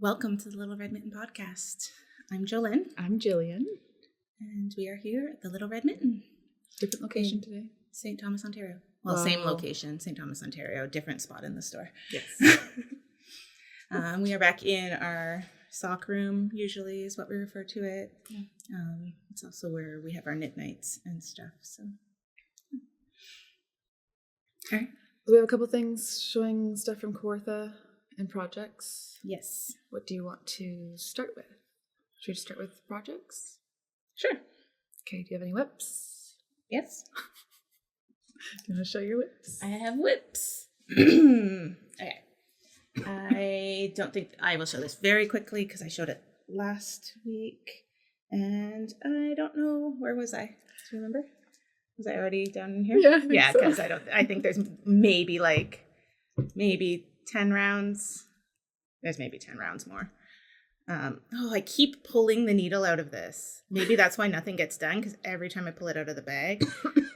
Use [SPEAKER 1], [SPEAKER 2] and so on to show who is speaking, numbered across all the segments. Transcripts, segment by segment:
[SPEAKER 1] Welcome to the Little Red Mitten podcast. I'm Jolynn.
[SPEAKER 2] I'm Jillian.
[SPEAKER 1] And we are here at the Little Red Mitten.
[SPEAKER 2] Different location today.
[SPEAKER 1] St. Thomas, Ontario. Well, same location, St. Thomas, Ontario. Different spot in the store.
[SPEAKER 2] Yes.
[SPEAKER 1] We are back in our sock room, usually is what we refer to it. Yeah. It's also where we have our knit nights and stuff. So,
[SPEAKER 2] All right. We have a couple things showing stuff from Kawartha and projects.
[SPEAKER 1] Yes.
[SPEAKER 2] What do you want to start with? Should we just start with projects?
[SPEAKER 1] Sure.
[SPEAKER 2] Okay. Do you have any whips?
[SPEAKER 1] Yes.
[SPEAKER 2] Do you want to show your whips?
[SPEAKER 1] I have whips. Okay. I don't think I will show this very quickly because I showed it last week. And I don't know, where was I? Do you remember? Was I already down in here?
[SPEAKER 2] Yeah,
[SPEAKER 1] because I think there's maybe 10 rounds. There's maybe 10 rounds more. I keep pulling the needle out of this. Maybe that's why nothing gets done, because every time I pull it out of the bag,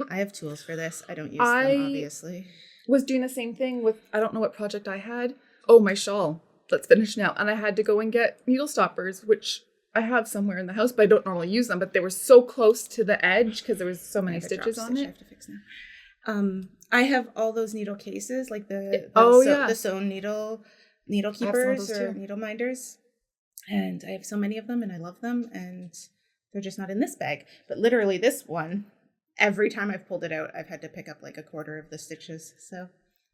[SPEAKER 1] I have tools for this. I don't use them, obviously.
[SPEAKER 2] Was doing the same thing with, I don't know what project I had. Oh, my shawl. Let's finish now. And I had to go and get needle stoppers, which I have somewhere in the house, but I don't normally use them. But they were so close to the edge because there was so many stitches on it.
[SPEAKER 1] I have to fix now. I have all those needle cases, like the sewn needle keepers or needle minders, and I have so many of them and I love them, and they're just not in this bag. But literally this one, every time I've pulled it out, I've had to pick up like a quarter of the stitches, so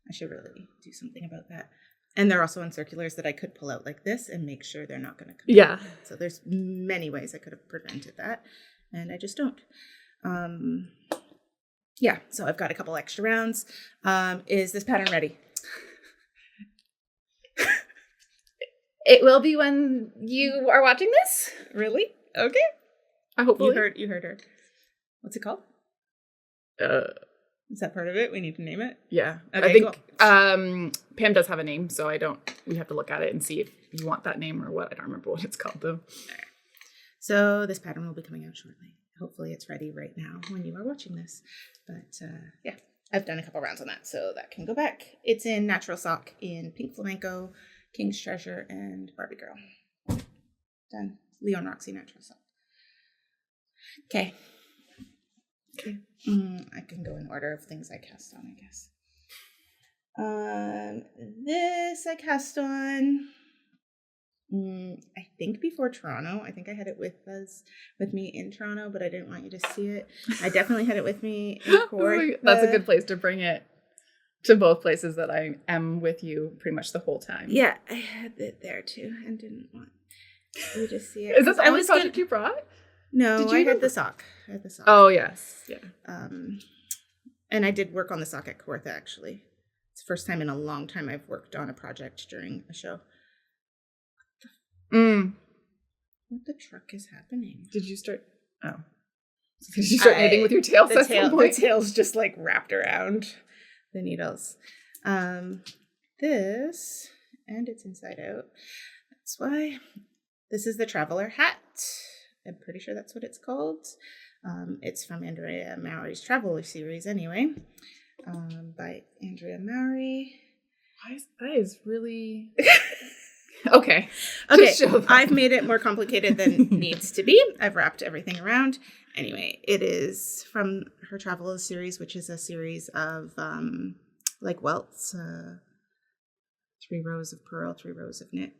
[SPEAKER 1] I should really do something about that. And they're also in circulars that I could pull out like this and make sure they're not going to come out. So there's many ways I could have prevented that, and I just don't. So I've got a couple extra rounds. Is this pattern ready?
[SPEAKER 2] It will be when you are watching this.
[SPEAKER 1] Really? Okay.
[SPEAKER 2] I hope
[SPEAKER 1] you heard her. What's it called? Is that part of it? We need to name it?
[SPEAKER 2] Yeah.
[SPEAKER 1] Okay,
[SPEAKER 2] I think
[SPEAKER 1] cool.
[SPEAKER 2] Pam does have a name, so we have to look at it and see if you want that name or what. I don't remember what it's called though.
[SPEAKER 1] All right. So this pattern will be coming out shortly. Hopefully it's ready right now when you are watching this. But I've done a couple rounds on that, so that can go back. It's in Natural Sock in Pink Flamenco, King's Treasure, and Barbie Girl. Done. Leon Roxy Natural Sock. Okay. I can go in order of things I cast on, I guess. This I cast on, I think before Toronto. I think I had it with me in Toronto, but I didn't want you to see it. I definitely had it with me in Kawartha.
[SPEAKER 2] That's a good place to bring it to both places that I am with you pretty much the whole time.
[SPEAKER 1] Yeah, I had it there too and didn't want you to see it.
[SPEAKER 2] Is this the only project you brought?
[SPEAKER 1] No, I had the sock.
[SPEAKER 2] Oh, yes. Yeah.
[SPEAKER 1] And I did work on the sock at Kawartha, actually. It's the first time in a long time I've worked on a project during a show. What the truck is happening?
[SPEAKER 2] Did you start knitting with your tails at some point?
[SPEAKER 1] The tail's just like wrapped around the needles. This, and it's inside out. That's why. This is the Traveler hat. I'm pretty sure that's what it's called. It's from Andrea Mowry's Travel series anyway, by Andrea Mowry.
[SPEAKER 2] That is really...
[SPEAKER 1] Okay. I've made it more complicated than needs to be. I've wrapped everything around. Anyway, it is from her Travel series, which is a series of like welts, 3 rows of purl, 3 rows of knit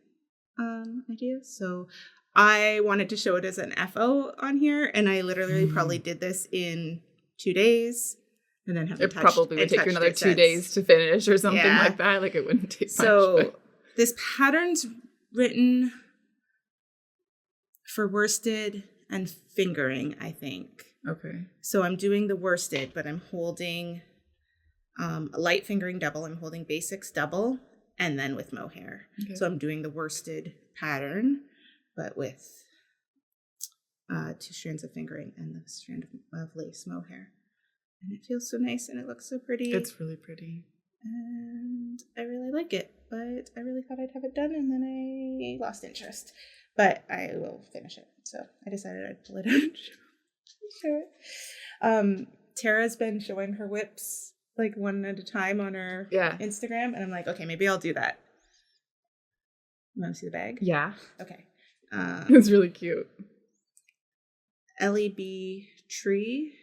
[SPEAKER 1] ideas. So I wanted to show it as an FO on here, and I literally probably did this in 2 days, and then haven't touched it. It probably would take you another 2
[SPEAKER 2] days to finish or something like that. Like it wouldn't take much.
[SPEAKER 1] So this pattern's written for worsted and fingering, I think.
[SPEAKER 2] Okay.
[SPEAKER 1] So I'm doing the worsted, but I'm holding a light fingering double. I'm holding basics double, and then with mohair. Okay. So I'm doing the worsted pattern, but with 2 strands of fingering and the strand of lace mohair. And it feels so nice and it looks so pretty.
[SPEAKER 2] It's really pretty.
[SPEAKER 1] And I really like it, but I really thought I'd have it done and then I lost interest. But I will finish it. So I decided I'd pull it out and show it. Tara's been showing her whips like one at a time on her Instagram. And I'm like, okay, maybe I'll do that. You want to see the bag?
[SPEAKER 2] Yeah.
[SPEAKER 1] Okay.
[SPEAKER 2] It's really cute.
[SPEAKER 1] LEB Tree.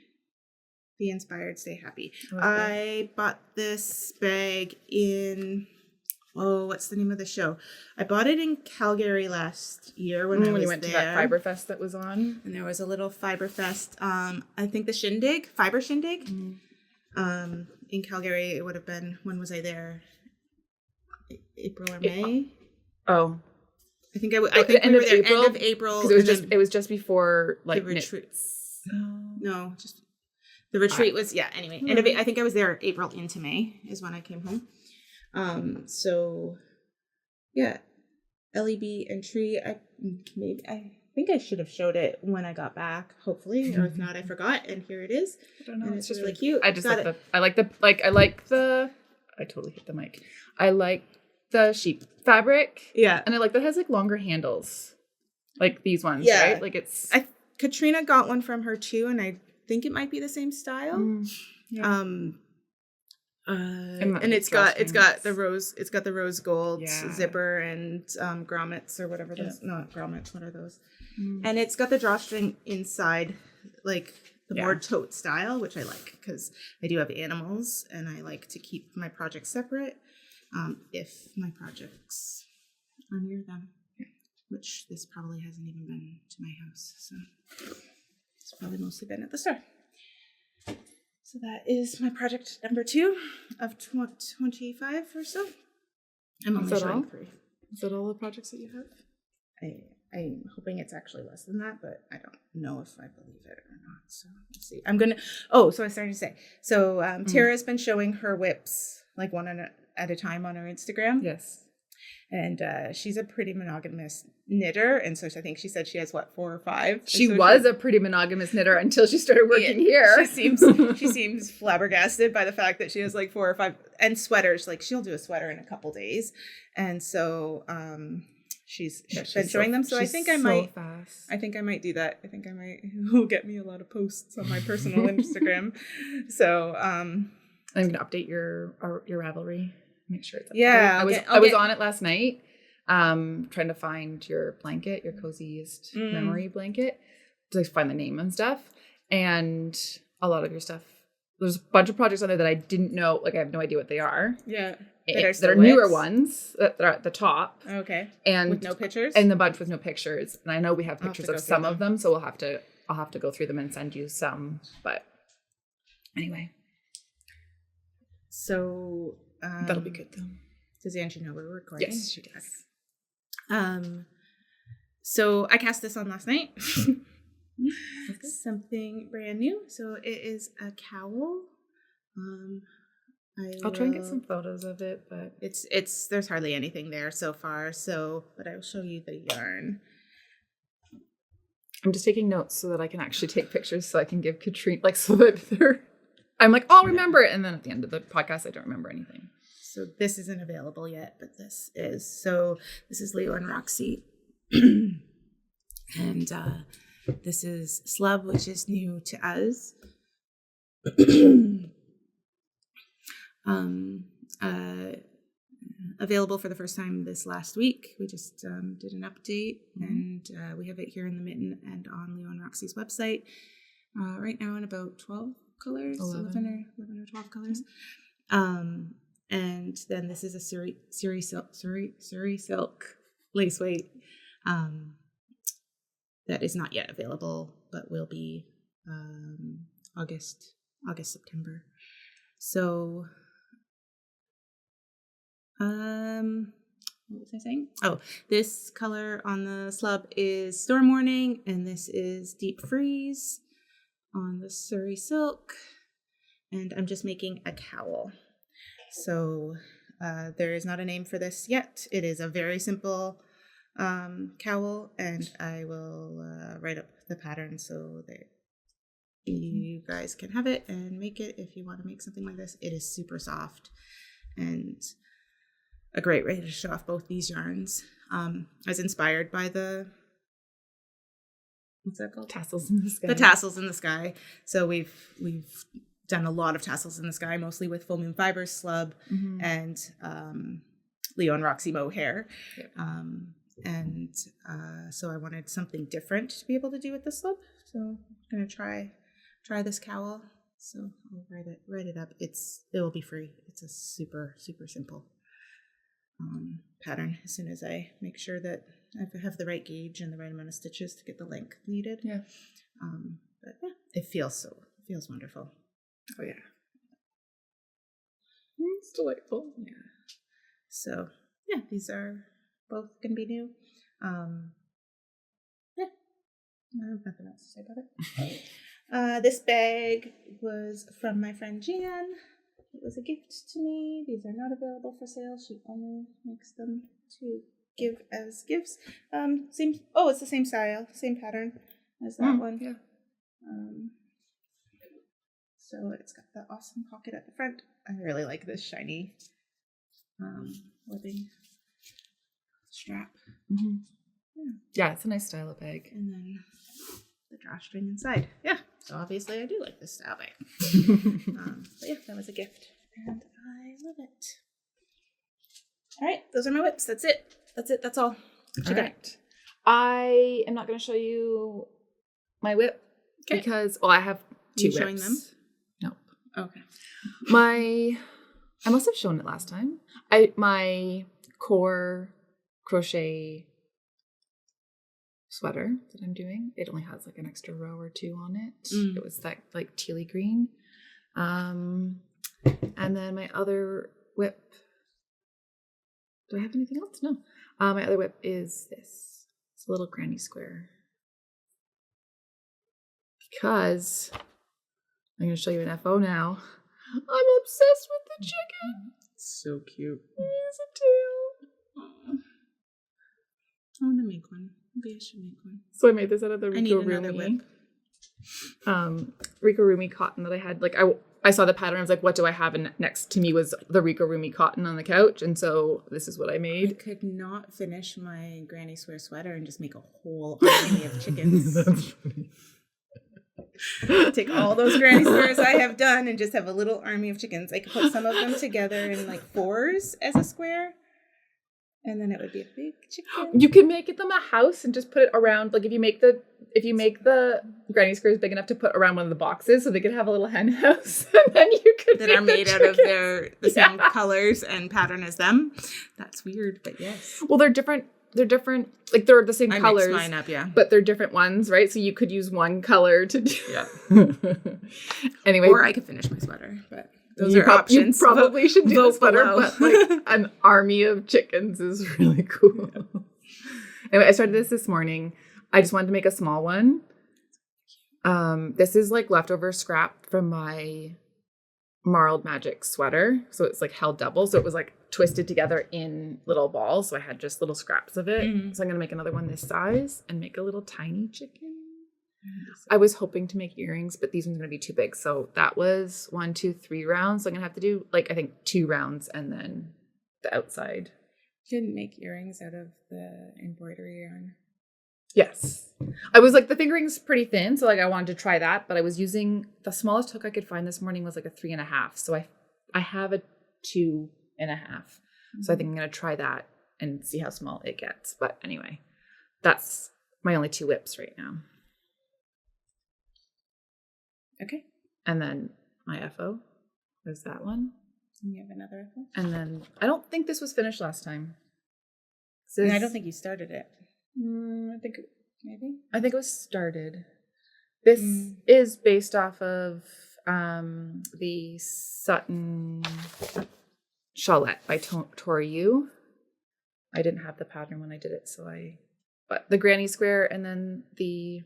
[SPEAKER 1] Be inspired, stay happy. I bought this bag in... Oh, what's the name of the show? I bought it in Calgary last year when I was
[SPEAKER 2] you went
[SPEAKER 1] there.
[SPEAKER 2] To that Fiber Fest that was on.
[SPEAKER 1] And there was a little Fiber Fest. I think the Shindig, Fiber Shindig. In Calgary, it would have been, when was I there? April or May?
[SPEAKER 2] Oh.
[SPEAKER 1] I think we were there end of April.
[SPEAKER 2] Because it was just before like
[SPEAKER 1] the retreats. No, just the retreat was anyway. I think I was there April into May is when I came home. So yeah, LEB and Tree. I think I should have showed it when I got back, hopefully, or if not, I forgot. And here it is. I don't know. And it's just really cute.
[SPEAKER 2] I totally hit the mic. I like the sheep fabric.
[SPEAKER 1] Yeah.
[SPEAKER 2] And I like that it has like longer handles. Like these ones, right? Like
[SPEAKER 1] Katrina got one from her too, and I think it might be the same style. And it's got the rose gold zipper and grommets or whatever those, not grommets, what are those? And it's got the drawstring inside, like the more tote style, which I like because I do have animals and I like to keep my projects separate if my projects are near them, which this probably hasn't even been to my house, so it's probably mostly been at the store. So that is my project number 2 of 25 or so. I'm only showing 3.
[SPEAKER 2] Is that all the projects that you have?
[SPEAKER 1] I'm hoping it's actually less than that, but I don't know if I believe it or not. So we'll see. So I started to say. So Tara's been showing her whips like one at a time on her Instagram.
[SPEAKER 2] Yes.
[SPEAKER 1] And she's a pretty monogamous knitter. And so I think she said she has, 4 or 5?
[SPEAKER 2] She was a pretty monogamous knitter until she started working here.
[SPEAKER 1] She seems flabbergasted by the fact that she has 4 or 5. And sweaters. Like she'll do a sweater in a couple days. And so she's been showing them. So I think I might do that. I think it will get me a lot of posts on my personal Instagram. So I'm
[SPEAKER 2] going to update your Ravelry. Make sure it's up.
[SPEAKER 1] Yeah.
[SPEAKER 2] I was on it last night, trying to find your blanket, your coziest memory blanket, to find the name and stuff. And a lot of your stuff, there's a bunch of projects on there that I didn't know. Like I have no idea what they are.
[SPEAKER 1] Yeah.
[SPEAKER 2] That are newer ones that are at the top.
[SPEAKER 1] Okay.
[SPEAKER 2] And
[SPEAKER 1] with no pictures.
[SPEAKER 2] And the bunch with no pictures. And I know we have pictures of some of them, so I'll have to go through them and send you some. But anyway.
[SPEAKER 1] So.
[SPEAKER 2] That'll be good though.
[SPEAKER 1] Does Angie know we're recording?
[SPEAKER 2] Yes, she does.
[SPEAKER 1] So I cast this on last night. Something brand new. So it is a cowl.
[SPEAKER 2] I'll try and get some photos of it, but
[SPEAKER 1] it's there's hardly anything there so far. But I will show you the yarn.
[SPEAKER 2] I'm just taking notes so that I can actually take pictures so I can give Katrina so that they're. I'm like, I'll remember it. And then at the end of the podcast, I don't remember anything.
[SPEAKER 1] So this isn't available yet, but this is. So this is Leo and Roxy. And this is Slub, which is new to us. Available for the first time this last week. We just did an update, and we have it here in the Mitten and on Leo and Roxy's website. Right now in about 12 colors, 11 or 12 colors. And then this is a Surrey silk lace weight that is not yet available, but will be August, September. So what was I saying? Oh, this color on the slub is Storm Warning, and this is Deep Freeze on the Surrey silk, and I'm just making a cowl. So there is not a name for this yet. It is a very simple cowl, and I will write up the pattern so that you guys can have it and make it if you want to make something like this. It is super soft and a great way to show off both these yarns. I was inspired by the what's that called?
[SPEAKER 2] Tassels in the sky.
[SPEAKER 1] The tassels in the sky. So we've done a lot of tassels in the sky, mostly with Full Moon Fibers slub and Leo and Roxy mohair. And so I wanted something different to be able to do with this slip. So I'm going to try this cowl. So I'll write it up. It will be free. It's a super, super simple pattern as soon as I make sure that I have the right gauge and the right amount of stitches to get the length needed.
[SPEAKER 2] Yeah.
[SPEAKER 1] But yeah, it feels wonderful.
[SPEAKER 2] Oh yeah. It's delightful.
[SPEAKER 1] Yeah. So yeah, these are both going to be new. Yeah. I have nothing else to say about it. This bag was from my friend Jan. It was a gift to me. These are not available for sale. She only makes them to give as gifts. It's the same style, same pattern as that one.
[SPEAKER 2] Yeah.
[SPEAKER 1] So it's got the awesome pocket at the front. I really like this shiny webbing strap.
[SPEAKER 2] Mm-hmm. Yeah, it's a nice style of bag.
[SPEAKER 1] And then the drawstring inside. Yeah, so obviously I do like this style bag. But yeah, that was a gift, and I love it. All right, those are my whips. That's it. That's all.
[SPEAKER 2] All right. I am not going to show you my whip because, I have two whips.
[SPEAKER 1] Showing them?
[SPEAKER 2] No.
[SPEAKER 1] Okay.
[SPEAKER 2] I must have shown it last time. My core crochet sweater that I'm doing, it only has like an extra row or two on it. It was that like tealy green. And then my other whip, do I have anything else? No. My other whip is this. It's a little granny square. Because I'm going to show you an FO now. I'm obsessed with the chicken.
[SPEAKER 1] So cute.
[SPEAKER 2] He has a tail.
[SPEAKER 1] I want to make one. Maybe I should make one.
[SPEAKER 2] So I made this out of the
[SPEAKER 1] Rico
[SPEAKER 2] Rumi. Rico Rumi cotton that I had. Like I saw the pattern. I was like, what do I have? And next to me was the Rico Rumi cotton on the couch. And so this is what I made.
[SPEAKER 1] I could not finish my granny square sweater and just make a whole army of chickens.
[SPEAKER 2] That's funny.
[SPEAKER 1] Take all those granny squares I have done and just have a little army of chickens. I could put some of them together in like fours as a square, and then it would be a big chicken.
[SPEAKER 2] You can make them a house and just put it around. Like if you make the granny squares big enough to put around one of the boxes, so they could have a little hen house, and then you could
[SPEAKER 1] that are made out of the same colors and pattern as them. That's weird, but yes.
[SPEAKER 2] Well, they're different. Like they're the same colors.
[SPEAKER 1] I mixed mine up, yeah.
[SPEAKER 2] But they're different ones, right? So you could use one color to do.
[SPEAKER 1] Yeah.
[SPEAKER 2] Anyway.
[SPEAKER 1] Or I could finish my sweater, but those are options.
[SPEAKER 2] You probably should do the sweater,
[SPEAKER 1] below.
[SPEAKER 2] but like an army of chickens is really cool. Anyway, I started this morning. I just wanted to make a small one. This is like leftover scrap from my Marled Magic sweater. So it's like held double. So it was like twisted together in little balls. So I had just little scraps of it. Mm-hmm. So I'm going to make another one this size and make a little tiny chicken. I was hoping to make earrings, but these ones are going to be too big. So that was 1, 2, 3 rounds. So I'm going to have to do like, I think 2 rounds and then the outside.
[SPEAKER 1] You didn't make earrings out of the embroidery yarn?
[SPEAKER 2] Yes. I was like, the fingering's pretty thin. So like I wanted to try that, but I was using the smallest hook I could find this morning was like a 3.5. So I have a 2.5. Mm-hmm. So I think I'm going to try that and see how small it gets. But anyway, that's my only 2 whips right now.
[SPEAKER 1] Okay.
[SPEAKER 2] And then my FO. There's that one.
[SPEAKER 1] And you have another FO?
[SPEAKER 2] And then I don't think this was finished last time.
[SPEAKER 1] I don't think you started it.
[SPEAKER 2] I think it was started. This is based off of the Sutton Shawlette by Tori Yu. I didn't have the pattern when I did it, but the granny square and then the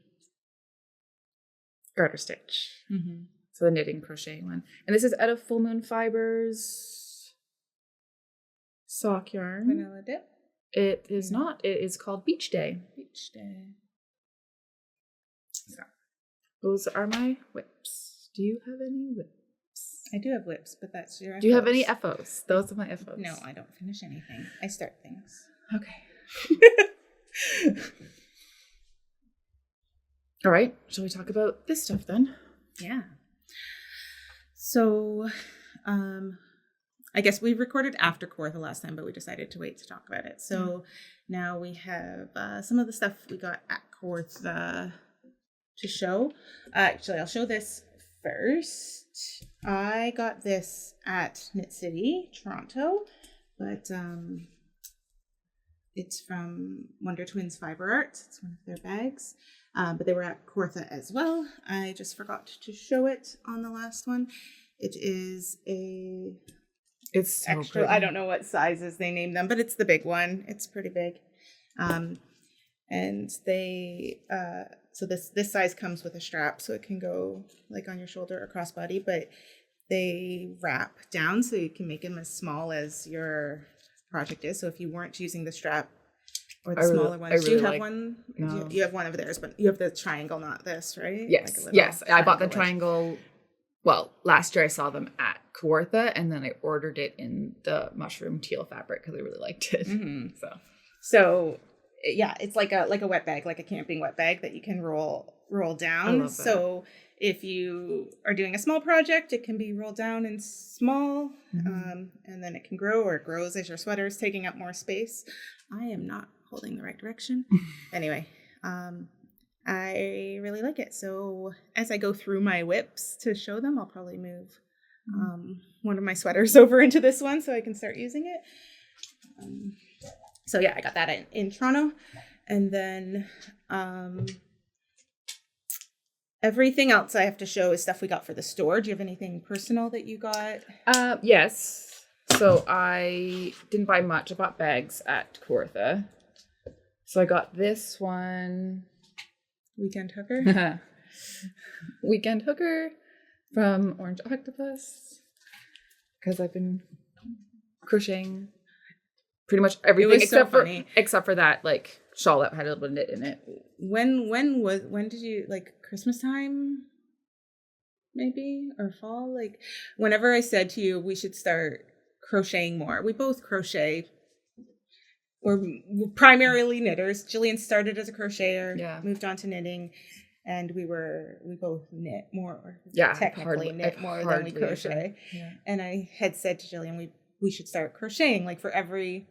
[SPEAKER 2] garter stitch. Mm-hmm. So the knitting crochet one. And this is out of Full Moon Fibers sock yarn.
[SPEAKER 1] Vanilla dip?
[SPEAKER 2] It is not. It is called Beach Day.
[SPEAKER 1] Beach Day.
[SPEAKER 2] So those are my whips. Do you have any whips?
[SPEAKER 1] I do have whips, but that's your FOs.
[SPEAKER 2] Do you have any FOs? Those are my FOs.
[SPEAKER 1] No, I don't finish anything. I start things.
[SPEAKER 2] Okay. All right. Shall we talk about this stuff then?
[SPEAKER 1] Yeah. So, I guess we recorded after Kawartha last time, but we decided to wait to talk about it. So now we have some of the stuff we got at Kawartha to show. Actually, I'll show this first. I got this at Knit City, Toronto, but it's from Wonder Twins Fiber Arts. It's one of their bags, but they were at Kawartha as well. I just forgot to show it on the last one. It is
[SPEAKER 2] it's so
[SPEAKER 1] extra. Pretty. I don't know what sizes they named them, but it's the big one. It's pretty big, and they so this size comes with a strap, so it can go like on your shoulder or crossbody, but they wrap down so you can make them as small as your project is. So if you weren't using the strap or the smaller ones, do you have one? No. You have one of theirs, but you have the triangle, not this, right?
[SPEAKER 2] Yes, like yes. I bought the triangle. Well, last year I saw them at Kawartha, and then I ordered it in the mushroom teal fabric because I really liked it.
[SPEAKER 1] Mm-hmm. So yeah, it's like a wet bag, like a camping wet bag that you can roll down. I love that. So if you are doing a small project, it can be rolled down in small, and then it can grow, or it grows as your sweater is taking up more space. I am not holding the right direction. Anyway, I really like it. So as I go through my whips to show them, I'll probably move one of my sweaters over into this one so I can start using it. So yeah, I got that in Toronto. And then everything else I have to show is stuff we got for the store. Do you have anything personal that you got?
[SPEAKER 2] Yes. So I didn't buy much. I bought bags at Kawartha. So I got this one.
[SPEAKER 1] Weekend Hooker?
[SPEAKER 2] Weekend Hooker from Orange Octopus. Because I've been crocheting pretty much everything except for that like shawl that had a little bit of knit in it.
[SPEAKER 1] When did you, like, Christmas time maybe, or fall? Like, whenever I said to you we should start crocheting more, we both crochet. We're primarily knitters. Jillian started as a crocheter, moved on to knitting, and we both knit more. Technically knit more than we crochet. Yeah. And I had said to Jillian, we should start crocheting, like, for every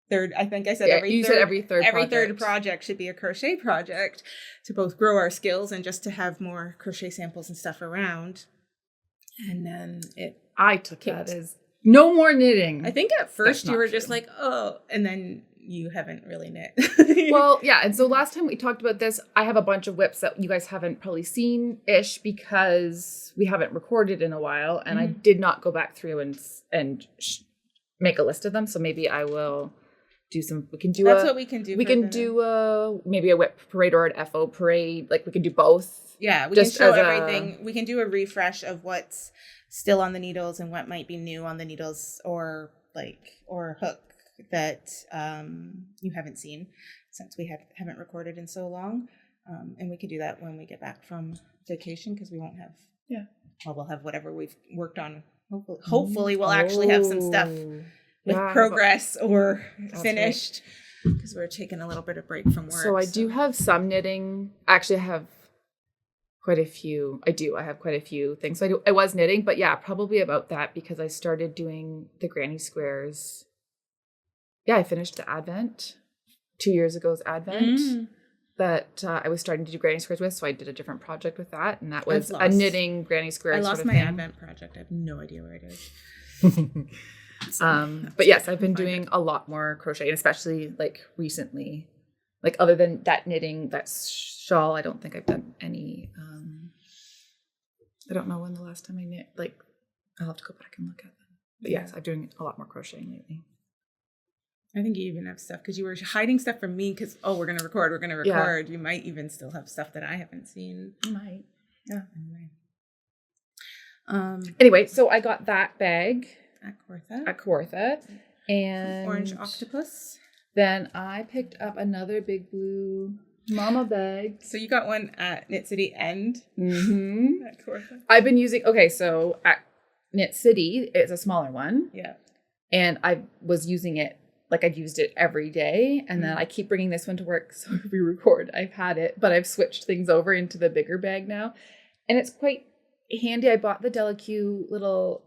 [SPEAKER 1] third. I think I said every third project should be a crochet project, to both grow our skills and just to have more crochet samples and stuff around. And then
[SPEAKER 2] I took that as no more knitting.
[SPEAKER 1] I think at first you were just like, oh, and then you haven't really knit.
[SPEAKER 2] Well, yeah. And so last time we talked about this, I have a bunch of whips that you guys haven't probably seen-ish because we haven't recorded in a while. And I did not go back through and make a list of them. So maybe I will do some,
[SPEAKER 1] That's what we can do.
[SPEAKER 2] We can do maybe a whip parade or an FO parade. Like, we can do both.
[SPEAKER 1] Yeah, we can show everything. We can do a refresh of what's still on the needles and what might be new on the needles, or hook that you haven't seen since we haven't recorded in so long. And we can do that when we get back from vacation, because we won't have we'll have whatever we've worked on. Hopefully we'll actually have some stuff with progress or finished, because we're taking a little bit of break from work.
[SPEAKER 2] So I do have some knitting. Actually, I have quite a few. I have quite a few things. So I was knitting, but yeah, probably about that, because I started doing the granny squares. Yeah, I finished the Advent, 2 years ago's Advent, that I was starting to do granny squares with. So I did a different project with that, and that was a knitting granny square.
[SPEAKER 1] I lost my Advent project. I have no idea where it is.
[SPEAKER 2] But yes, I've been doing a lot more crochet, and especially like recently, like other than that knitting, that shawl, I don't think I've done any. I don't know when the last time I knit. Like, I'll have to go back and look at them. But yes, I'm doing a lot more crocheting lately.
[SPEAKER 1] I think you even have stuff, because you were hiding stuff from me because, we're going to record. Yeah. You might even still have stuff that I haven't seen.
[SPEAKER 2] You might.
[SPEAKER 1] Yeah.
[SPEAKER 2] Anyway, so I got that bag
[SPEAKER 1] at
[SPEAKER 2] Kawartha. And
[SPEAKER 1] Orange Octopus.
[SPEAKER 2] Then I picked up another big Blue Moma bag.
[SPEAKER 1] So you got one at Knit City and at Kawartha?
[SPEAKER 2] I've been using, so at Knit City, it's a smaller one.
[SPEAKER 1] Yeah.
[SPEAKER 2] And I was using it, like, I've used it every day, and then I keep bringing this one to work, so if we record, I've had it, but I've switched things over into the bigger bag now, and it's quite handy. I bought the Delicue little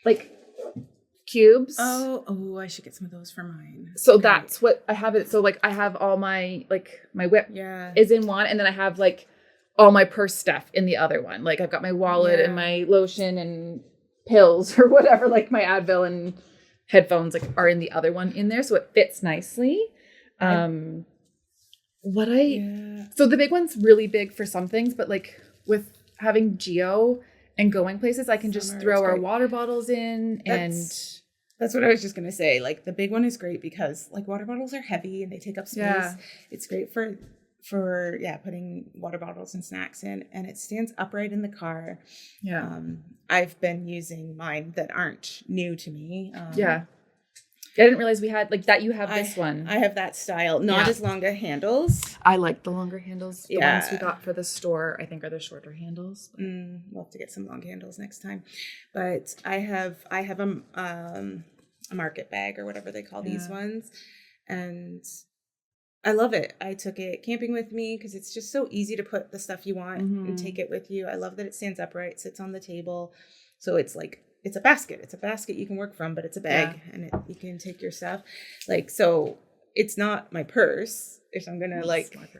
[SPEAKER 2] like cubes.
[SPEAKER 1] Oh, I should get some of those for mine.
[SPEAKER 2] So that's what I have it. So like I have all my like my whip is in one, and then I have like all my purse stuff in the other one. Like I've got my wallet and my lotion and pills or whatever, like my Advil and headphones like are in the other one in there, so it fits nicely. So the big one's really big for some things, but like with having Geo and going places, I can just throw our water bottles in.
[SPEAKER 1] That's what I was just going to say. Like the big one is great because like water bottles are heavy and they take up space. Yeah. It's great for putting water bottles and snacks in, and it stands upright in the car. Yeah. I've been using mine that aren't new to me.
[SPEAKER 2] I didn't realize we had like that. You have this one.
[SPEAKER 1] I have that style, not as long a handles.
[SPEAKER 2] I like the longer handles. The ones we got for the store, I think, are the shorter handles.
[SPEAKER 1] We'll have to get some long handles next time. But I have a market bag or whatever they call these ones, and I love it. I took it camping with me because it's just so easy to put the stuff you want and take it with you. I love that it stands upright, sits on the table, so it's like. It's a basket. It's a basket you can work from, but it's a bag and you can take your stuff. Like, so it's not my purse if I'm going to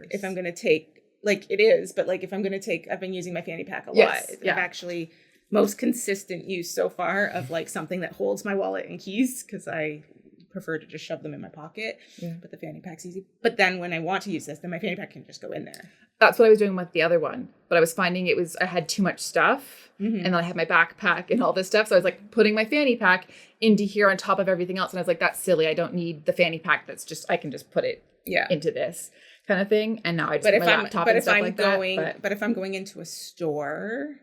[SPEAKER 1] if I'm going to take, like it is, but like if I'm going to take, I've been using my fanny pack a lot. I've actually most consistent use so far of like something that holds my wallet and keys because I prefer to just shove them in my pocket, but the fanny pack's easy. But then when I want to use this, then my fanny pack can just go in there.
[SPEAKER 2] That's what I was doing with the other one, but I was finding I had too much stuff. And then I had my backpack and all this stuff. So I was like putting my fanny pack into here on top of everything else. And I was like, that's silly. I don't need the fanny pack. I can just put it into this kind of thing. And now I just put my laptop and stuff like that.
[SPEAKER 1] But if I'm going into a store,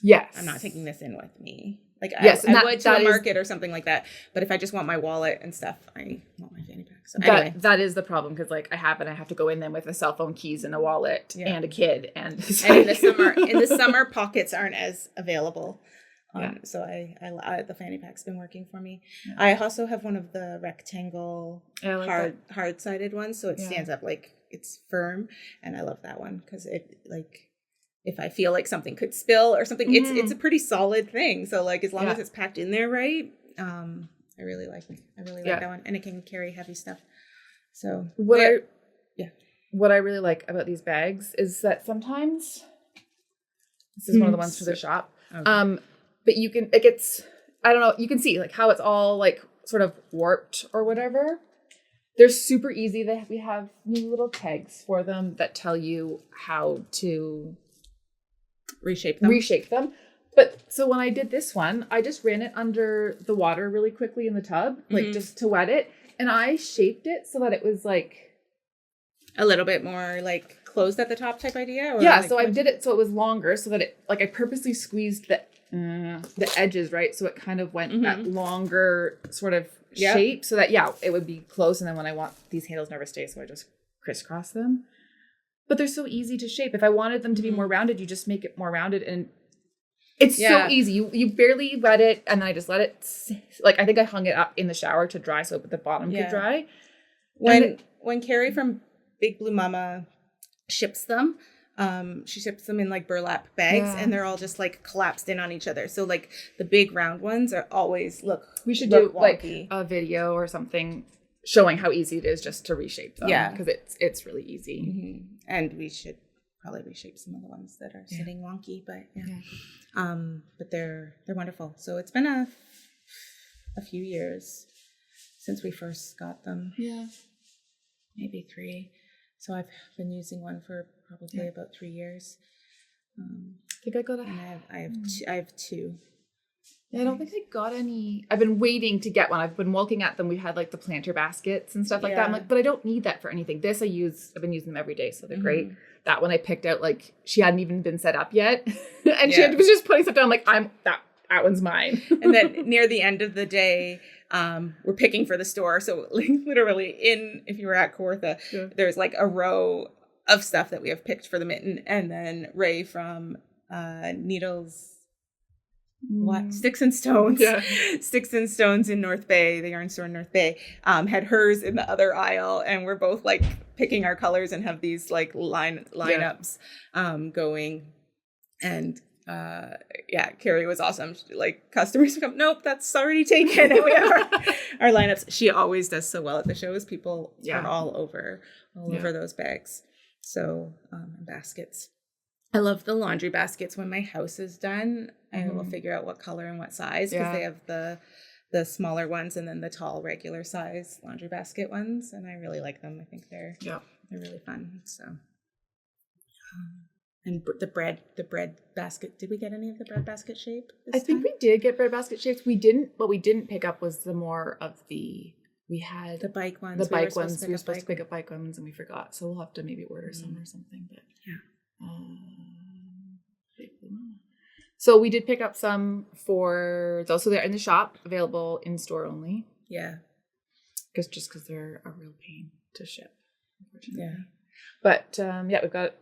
[SPEAKER 1] I'm not taking this in with me. Like I would to a market or something like that. But if I just want my wallet and stuff, I want my fanny pack. So anyway.
[SPEAKER 2] That is the problem because like I have to go in then with a cell phone, keys, and a wallet and a kid. And
[SPEAKER 1] in the summer pockets aren't as available. So the fanny pack's been working for me. Yeah. I also have one of the rectangle hard sided ones, so it stands up like it's firm, and I love that one because it like. If I feel like something could spill or something, it's a pretty solid thing. So like as long as it's packed in there right, I really like that one, and it can carry heavy stuff. So
[SPEAKER 2] what I really like about these bags is that sometimes this is one of the ones for the shop. Okay. But you can I don't know, you can see like how it's all like sort of warped or whatever. They're super easy. We have new little tags for them that tell you how to reshape them. But so when I did this one, I just ran it under the water really quickly in the tub, like just to wet it. And I shaped it so that it was like
[SPEAKER 1] a little bit more like closed at the top type idea. Or
[SPEAKER 2] so I did it so it was longer so that it like I purposely squeezed the edges, right? So it kind of went that longer sort of shape so that it would be close. And then when I want these handles never stay, so I just crisscross them. But they're so easy to shape. If I wanted them to be more rounded, you just make it more rounded. And it's so easy. You barely wet it, and then I just let it, like, I think I hung it up in the shower to dry so the bottom could dry.
[SPEAKER 1] When Carrie from Big Blue Mama ships them, she ships them in, like, burlap bags, and they're all just, like, collapsed in on each other. So, like, the big round ones are always,
[SPEAKER 2] we should do, like, a video or something showing how easy it is just to reshape them. Yeah. Because it's really easy.
[SPEAKER 1] Mm-hmm. And we should probably reshape some of the ones that are sitting wonky, but but they're wonderful. So it's been a few years since we first got them.
[SPEAKER 2] Yeah.
[SPEAKER 1] Maybe 3. So I've been using one for probably about 3 years.
[SPEAKER 2] I think I got
[SPEAKER 1] I have 2.
[SPEAKER 2] Yeah, I don't think I got any. I've been waiting to get one. I've been looking at them. We had like the planter baskets and stuff like that. I'm like, but I don't need that for anything. This I've been using them every day, so they're great. That one I picked out, like she hadn't even been set up yet. And she was just putting stuff down. I'm like, that one's mine.
[SPEAKER 1] And then near the end of the day, we're picking for the store. So like literally if you were at Kawartha, there's like a row of stuff that we have picked for the Mitten. And then Ray from Needles... Sticks and Stones. Sticks and Stones in North Bay, the yarn store in North Bay, had hers in the other aisle, and we're both like picking our colors and have these like lineups going. And Carrie was awesome. Like customers come, nope, that's already taken. And we have our lineups. She always does so well at the shows. People are all over those bags. So baskets. I love the laundry baskets. When my house is done, I will figure out what color and what size, because they have the smaller ones and then the tall regular size laundry basket ones, and I really like them. I think they're really fun. So and the bread basket. Did we get any of the bread basket shape?
[SPEAKER 2] I think we did get bread basket shapes. What we didn't pick up was the more of we had
[SPEAKER 1] the bike ones.
[SPEAKER 2] The bike ones. We were supposed to pick up bike ones and we forgot. So we'll have to maybe order some or something. But so we did pick up some for those. So they're in the shop, available in store only.
[SPEAKER 1] Yeah.
[SPEAKER 2] Because they're a real pain to ship, unfortunately.
[SPEAKER 1] Yeah.
[SPEAKER 2] But we've got.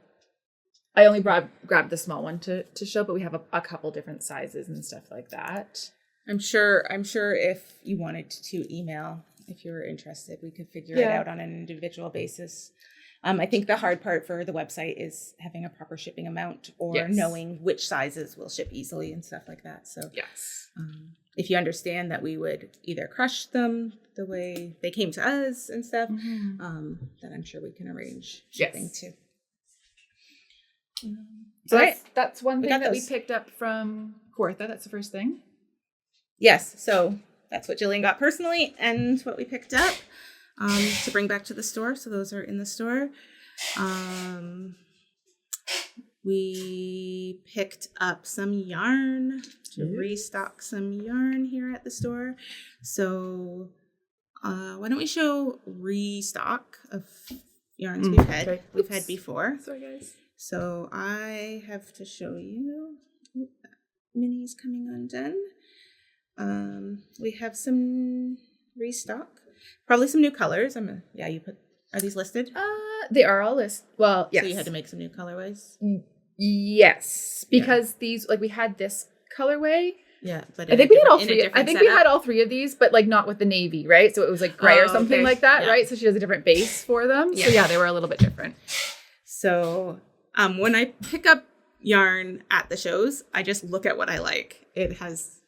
[SPEAKER 2] I only grabbed the small one to show, but we have a couple different sizes and stuff like that.
[SPEAKER 1] I'm sure if you wanted to email, if you were interested, we could figure it out on an individual basis. I think the hard part for the website is having a proper shipping amount or knowing which sizes will ship easily and stuff like that. So if you understand that we would either crush them the way they came to us and stuff, then I'm sure we can arrange shipping too.
[SPEAKER 2] So that's one thing that we picked up from Kawartha. That's the first thing.
[SPEAKER 1] Yes. So that's what Jillian got personally and what we picked up to bring back to the store. So those are in the store. We picked up some yarn to restock some yarn here at the store. So why don't we show restock of yarns we've had before.
[SPEAKER 2] Sorry, guys.
[SPEAKER 1] So I have to show you. Minnie's coming undone. We have some restock, probably some new colors. Are these listed?
[SPEAKER 2] They are all listed. Well, yes.
[SPEAKER 1] So you had to make some new colorways?
[SPEAKER 2] Yes, because these, like, we had this colorway.
[SPEAKER 1] Yeah, but
[SPEAKER 2] I think we had all three. I think we had all three of these, but like not with the navy, right? So it was like gray or something like that, right? So she has a different base for them. Yeah. So they were a little bit different.
[SPEAKER 1] So when I pick up yarn at the shows, I just look at what I like. It has,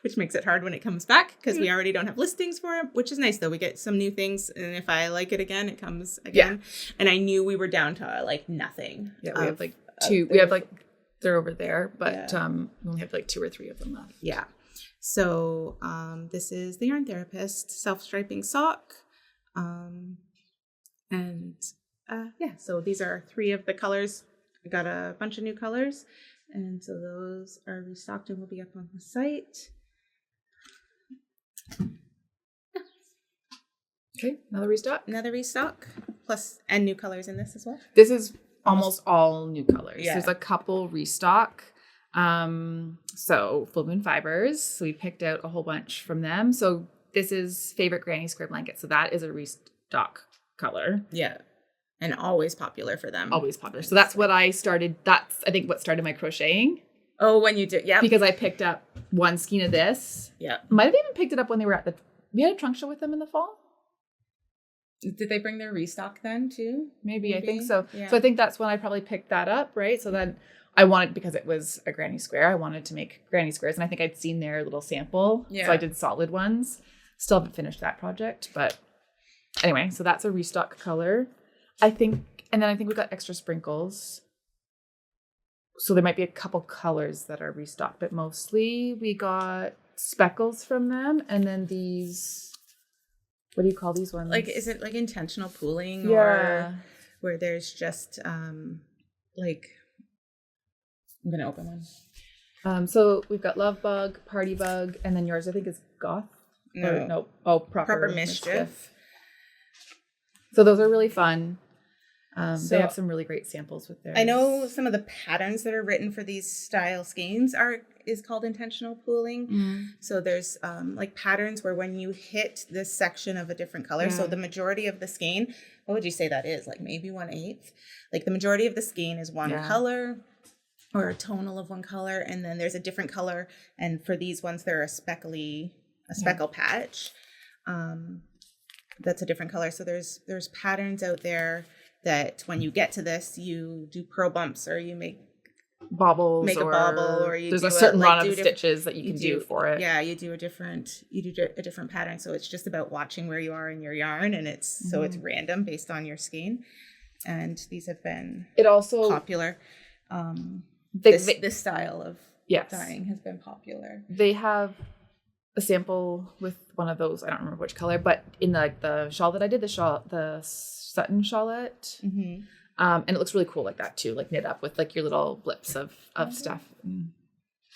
[SPEAKER 1] which makes it hard when it comes back because we already don't have listings for it, which is nice though. We get some new things, and if I like it again, it comes again. Yeah. And I knew we were down to like nothing.
[SPEAKER 2] Yeah, we have like two. We have like, they're over there, but we only have like 2 or 3 of them left.
[SPEAKER 1] Yeah. So this is the Yarn Therapist self-striping sock. So these are 3 of the colors. I got a bunch of new colors, and so those are restocked and will be up on the site.
[SPEAKER 2] Okay, another restock,
[SPEAKER 1] plus and new colors in this as well.
[SPEAKER 2] This is almost all new colors. Yeah. There's a couple restock. So Full Moon Fibers. So we picked out a whole bunch from them. So this is Favorite Granny Square Blanket. So that is a restock color.
[SPEAKER 1] Yeah. And always popular for them.
[SPEAKER 2] Always popular. So that's what I started. That's, I think, what started my crocheting.
[SPEAKER 1] Oh, when you did. Yeah.
[SPEAKER 2] Because I picked up one skein of this.
[SPEAKER 1] Yeah.
[SPEAKER 2] Might have even picked it up when they were we had a trunk show with them in the fall.
[SPEAKER 1] Did they bring their restock then too?
[SPEAKER 2] Maybe. I think so. Yeah. So I think that's when I probably picked that up, right? So then I wanted, because it was a granny square, I wanted to make granny squares. And I think I'd seen their little sample. Yeah. So I did solid ones. Still haven't finished that project. But anyway, so that's a restock color. I think we got extra sprinkles. So there might be a couple colors that are restocked, but mostly we got speckles from them. And then these, what do you call these ones?
[SPEAKER 1] Like, is it like intentional pooling or where there's just like, I'm going to open one.
[SPEAKER 2] So we've got Love Bug, Party Bug, and then yours I think is Goth.
[SPEAKER 1] No.
[SPEAKER 2] Proper
[SPEAKER 1] Mischief.
[SPEAKER 2] So those are really fun. They have some really great samples with theirs.
[SPEAKER 1] I know some of the patterns that are written for these style skeins is called intentional pooling. Mm. So there's like patterns where when you hit this section of a different color, so the majority of the skein, what would you say that is? Like maybe 1/8? Like the majority of the skein is one color or a tonal of one color, and then there's a different color. And for these ones, they're a speckle patch. That's a different color. So there's patterns out there that when you get to this, you do purl bumps or you make
[SPEAKER 2] bobbles,
[SPEAKER 1] make a bobble, or you
[SPEAKER 2] there's
[SPEAKER 1] do
[SPEAKER 2] a certain
[SPEAKER 1] like,
[SPEAKER 2] run of stitches that you can do for it.
[SPEAKER 1] Yeah, you do a different pattern. So it's just about watching where you are in your yarn, and so it's random based on your skein. And these have been popular. This style of dyeing has been popular.
[SPEAKER 2] They have a sample with one of those. I don't remember which color, but in the shawl that I did, the Sutton shawlette. Mm-hmm. And it looks really cool like that too, like knit up with like your little blips of stuff.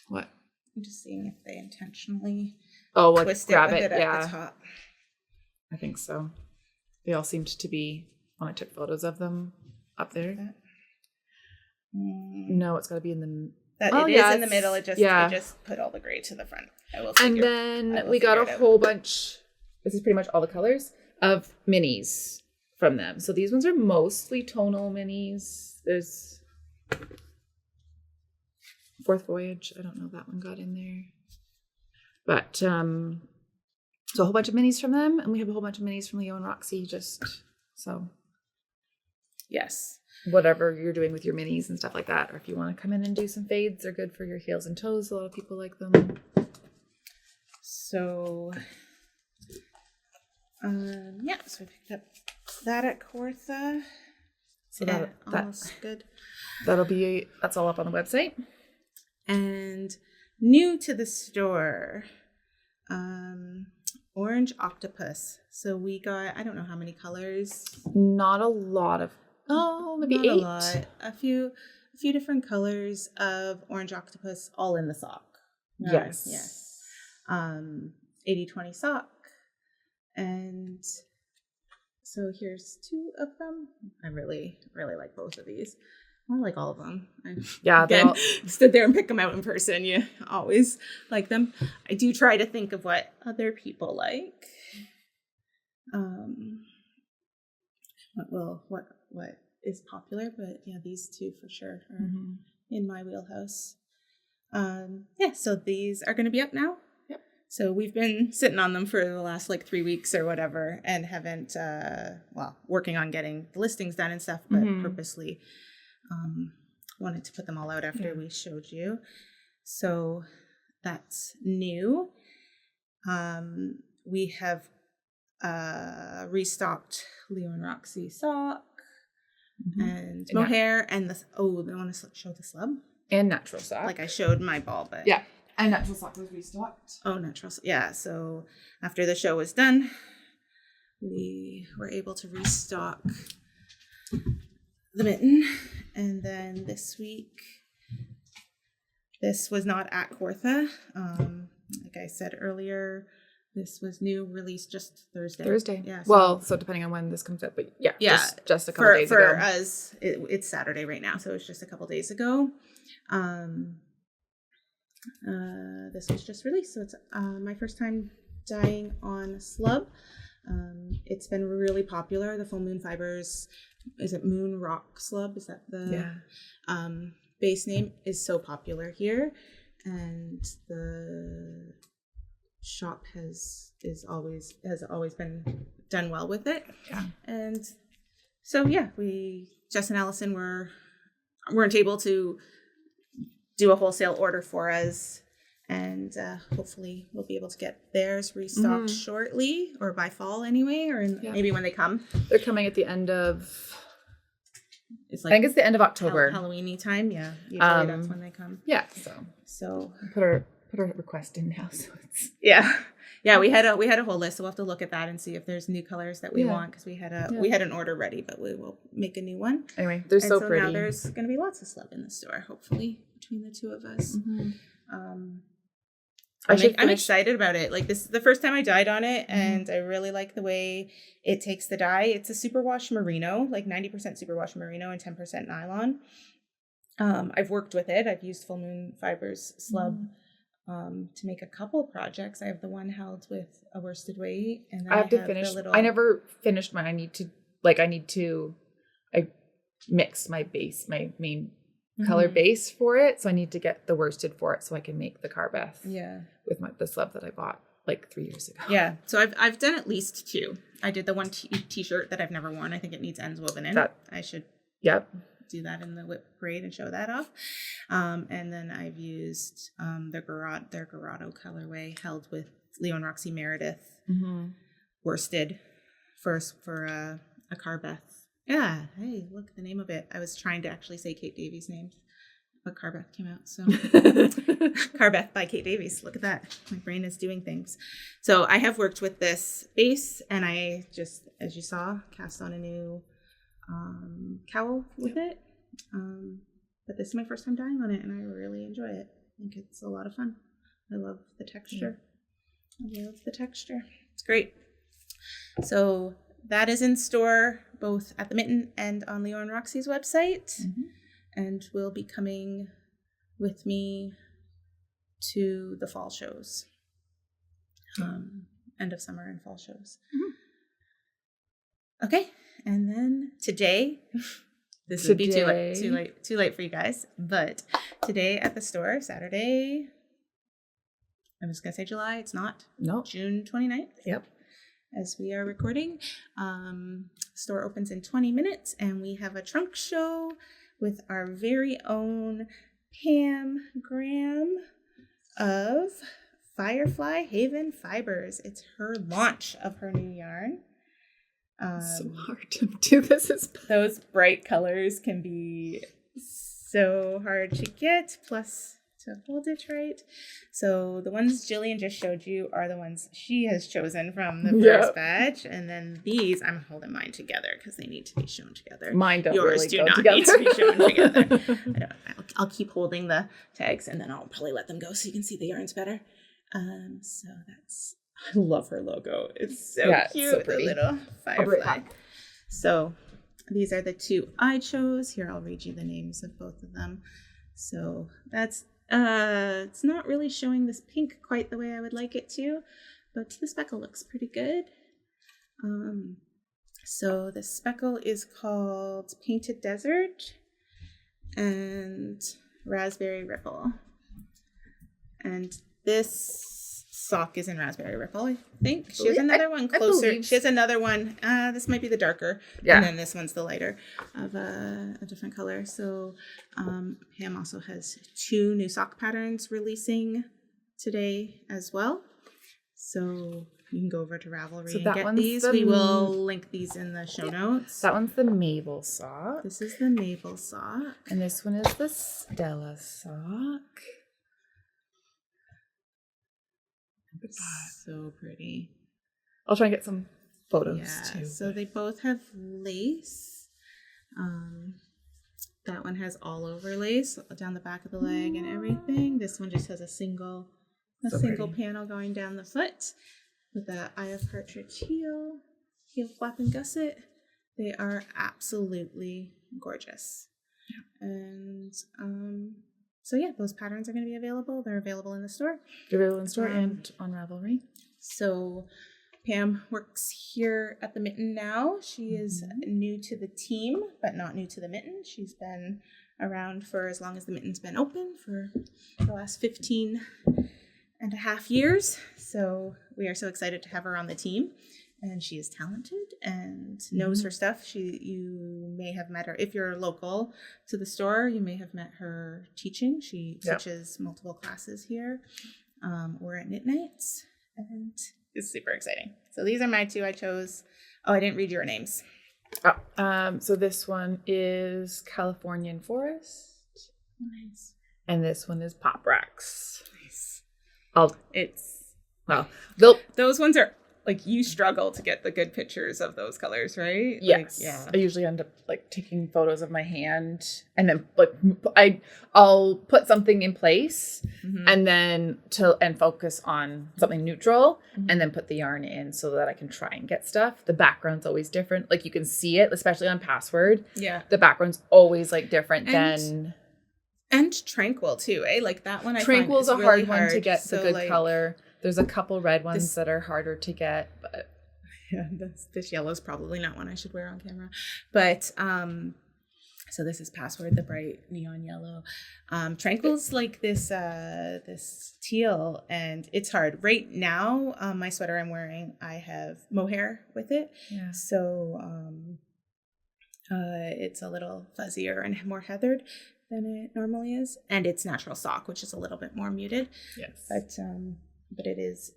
[SPEAKER 2] What?
[SPEAKER 1] I'm just seeing if they intentionally
[SPEAKER 2] twist grab
[SPEAKER 1] it at the top.
[SPEAKER 2] I think so. They all seemed to be when I took photos of them up there. No, it's got to be in the.
[SPEAKER 1] It is in the middle. It just put all the gray to the front.
[SPEAKER 2] And then we got a whole bunch. This is pretty much all the colors of minis from them. So these ones are mostly tonal minis. There's Fourth Voyage. I don't know if that one got in there. But so a whole bunch of minis from them, and we have a whole bunch of minis from Leo and Roxy,
[SPEAKER 1] yes.
[SPEAKER 2] Whatever you're doing with your minis and stuff like that, or if you want to come in and do some fades, they're good for your heels and toes. A lot of people like them.
[SPEAKER 1] So so we picked up that at Kawartha.
[SPEAKER 2] So
[SPEAKER 1] that's good.
[SPEAKER 2] That's all up on the website.
[SPEAKER 1] And new to the store, orange octopus. So we got, I don't know how many colors.
[SPEAKER 2] Not a lot of. Maybe
[SPEAKER 1] not
[SPEAKER 2] 8.
[SPEAKER 1] A lot. A few different colors of orange octopus, all in the sock.
[SPEAKER 2] Yes.
[SPEAKER 1] 80/20 sock. And so here's 2 of them. I really, really like both of these. I like all of them. Stood there and pick them out in person. You always like them. I do try to think of what other people like. What is popular, but yeah, these 2 for sure are in my wheelhouse. So these are going to be up now.
[SPEAKER 2] Yep.
[SPEAKER 1] So we've been sitting on them for the last 3 weeks or whatever, and haven't working on getting the listings done and stuff, but purposely wanted to put them all out after we showed you. So that's new. We have restocked Leo and Roxy sock and mohair, and I want to show the slub
[SPEAKER 2] and natural sock.
[SPEAKER 1] Like I showed my ball, but
[SPEAKER 2] and natural sock was restocked.
[SPEAKER 1] So after the show was done, we were able to restock the mitten, and then this week, this was not at Kawartha. Like I said earlier, this was new, released just Thursday. Yeah.
[SPEAKER 2] So depending on when this comes up, but just a couple days ago.
[SPEAKER 1] For us, it's Saturday right now, so it's just a couple days ago. This was just released, so it's my first time dyeing on slub. It's been really popular. The full moon fibers, is it Moon Rock Slub? Is that the base name? Is so popular here, and the shop has always been done well with it. And so Jess and Allison weren't able to do a wholesale order for us, and hopefully we'll be able to get theirs restocked shortly, or by fall anyway, or maybe when they come.
[SPEAKER 2] They're coming at the end of I think it's the end of October.
[SPEAKER 1] Halloween-y time, usually that's when they come. So
[SPEAKER 2] put our request in now, so it's
[SPEAKER 1] we had a whole list, so we'll have to look at that and see if there's new colors that we want, because we had an order ready, but we will make a new one.
[SPEAKER 2] Anyway, they're so pretty.
[SPEAKER 1] Now there's going to be lots of slub in the store, hopefully, between the 2 of us. I'm excited about it. Like, this is the first time I dyed on it, and I really like the way it takes the dye. It's a superwash merino, like 90% superwash merino and 10% nylon. I've worked with it. I've used Full Moon Fibers slub to make a couple projects. I have the one held with a worsted weight, and then I have to finish.
[SPEAKER 2] I never finished mine. I mixed my base, my main color base for it, so I need to get the worsted for it so I can make the Carbeth. With the slub that I bought 3 years ago.
[SPEAKER 1] So I've done at least 2. I did the one t-shirt that I've never worn. I think it needs ends woven in. I should do that in the whip parade and show that off. And then I've used their Grotto colorway held with Leo and Roxy Meredith worsted for a Carbeth. Yeah, hey, look, the name of it. I was trying to actually say Kate Davies' name, but Carbeth came out. So Carbeth by Kate Davies. Look at that. My brain is doing things. So I have worked with this base, and I just, as you saw, cast on a new cowl with it. But this is my first time dyeing on it, and I really enjoy it. I think it's a lot of fun. I love the texture. I love the texture. It's great. So that is in store both at the Mitten and on Leo and Roxy's website, and will be coming with me to the fall shows, end of summer and fall shows. Okay, and then today, this would be too late for you guys, but today at the store, Saturday, I'm just gonna say July. It's not.
[SPEAKER 2] No.
[SPEAKER 1] June 29th.
[SPEAKER 2] Yep.
[SPEAKER 1] As we are recording. Store opens in 20 minutes, and we have a trunk show with our very own Pam Graham of Firefly Haven Fibers. It's her launch of her new yarn.
[SPEAKER 2] So hard to do this.
[SPEAKER 1] Those bright colors can be so hard to get, plus to hold it right. So the ones Jillian just showed you are the ones she has chosen from the first batch, and then these I'm holding mine together because they need to be shown together.
[SPEAKER 2] Mine don't.
[SPEAKER 1] Yours
[SPEAKER 2] really
[SPEAKER 1] do
[SPEAKER 2] go
[SPEAKER 1] not
[SPEAKER 2] together.
[SPEAKER 1] need to be shown together. I'll keep holding the tags, and then I'll probably let them go so you can see the yarns better. So that's, I love her logo. It's so cute. It's so pretty. The little firefly. So these are the two I chose. Here, I'll read you the names of both of them. So that's it's not really showing this pink quite the way I would like it to, but the speckle looks pretty good. So the speckle is called Painted Desert and Raspberry Ripple. And this sock is in Raspberry Ripple, I think. She has another one closer. She has another one. This might be the darker. Yeah. And then this one's the lighter of a different color. So Pam also has 2 new sock patterns releasing today as well. So you can go over to Ravelry and get these. We will link these in the show notes.
[SPEAKER 2] That one's the Mabel sock.
[SPEAKER 1] This is the Mabel sock.
[SPEAKER 2] And this one is the Stella sock.
[SPEAKER 1] So pretty.
[SPEAKER 2] I'll try and get some photos too.
[SPEAKER 1] So they both have lace. That one has all over lace down the back of the leg and everything. This one just has a single panel going down the foot with the Eye of Partridge heel flap and gusset. They are absolutely gorgeous. Yeah. And so yeah, those patterns are going to be available. They're available in the store.
[SPEAKER 2] They're available in the store and on Ravelry.
[SPEAKER 1] So Pam works here at the Mitten now. She is new to the team, but not new to the Mitten. She's been around for as long as the Mitten's been open, for the last 15 and a half years. So we are so excited to have her on the team. And she is talented and knows her stuff. You may have met her if you're local to the store. You may have met her teaching. She teaches multiple classes here, or at Knit Nights, and it's super exciting. So these are my 2 I chose. Oh, I didn't read your names.
[SPEAKER 2] So this one is Californian Forest.
[SPEAKER 1] Nice.
[SPEAKER 2] And this one is Pop Rocks.
[SPEAKER 1] Nice.
[SPEAKER 2] Those
[SPEAKER 1] ones are. Like, you struggle to get the good pictures of those colors, right?
[SPEAKER 2] Yes. I usually end up taking photos of my hand, and then I'll put something in place and then focus on something neutral and then put the yarn in so that I can try and get stuff. The background's always different. Like, you can see it, especially on Password. Yeah. The background's always different than.
[SPEAKER 1] And Tranquil too, eh? Like that one
[SPEAKER 2] Tranquil's a hard one to get the good color. There's a couple red ones that are harder to get, but
[SPEAKER 1] yeah, this yellow is probably not one I should wear on camera. But so this is Password, the bright neon yellow. Tranquil's like this teal, and it's hard. Right now, my sweater I'm wearing, I have mohair with it. Yeah. So It's a little fuzzier and more heathered than it normally is, and it's natural sock, which is a little bit more muted.
[SPEAKER 2] Yes,
[SPEAKER 1] but it is